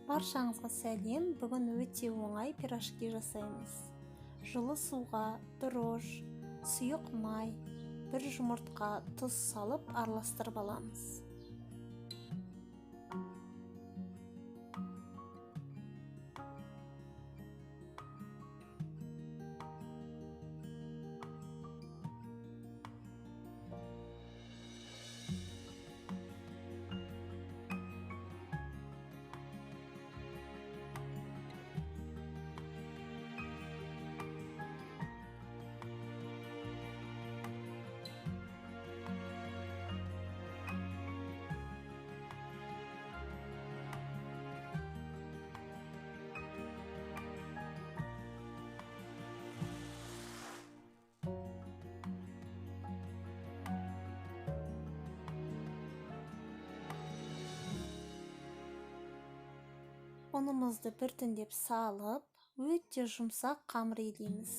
Баршаңызға сәлем. Бүгін өте оңай пирожки жасаймыз. Жылы суға дрожж, сұйық май, бір жұмыртқа, тұз салып араластырып аламыз. Ұнымызды біртіндеп салып, өте жұмсақ қамыр илейміз.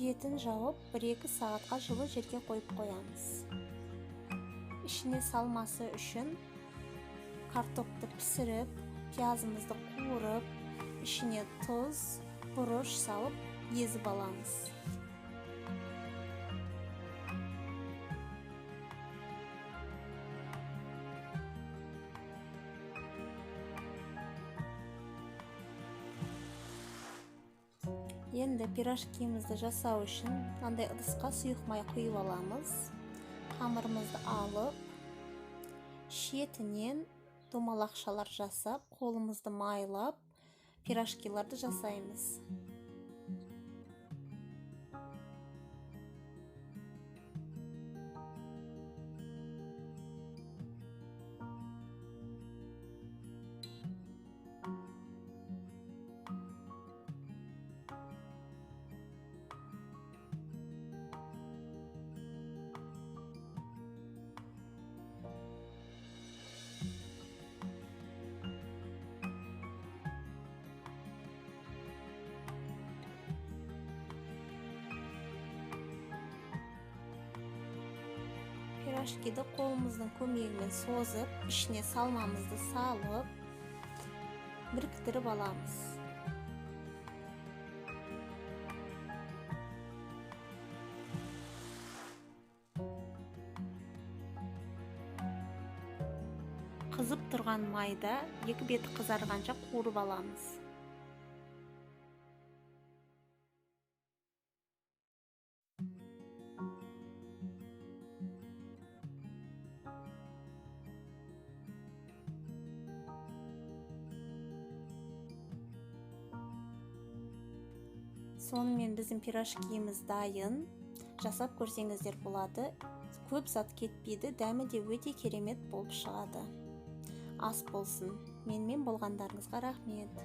Бетін жауып, 1-2 сағатқа жылы жерге қойып қоямыз. Ішіне салмасы үшін картопты пісіріп, пиязымызды қуырып, ішіне тұз, бұрыш салып, езіп аламыз. Енді пирожкимізді жасау үшін андай ыдысқа сұйық май құйып аламыз. Қамырымызды алып, шетінен домалақшалар жасап, қолымызды майлап, пирожкиларды жасаймыз. Пирожкиді қолымыздың көмегімен созып, ішіне салмамызды салып, біріктіріп аламыз. Қызып тұрған майда 2 беті қызарғанша қуырып аламыз. Сонымен біздің пирожкиіміз дайын. Жасап көрсеңіздер болады. Көп зат кетпейді, дәмі де өте керемет болып шығады. Ас болсын. Менімен болғандарыңызға рахмет.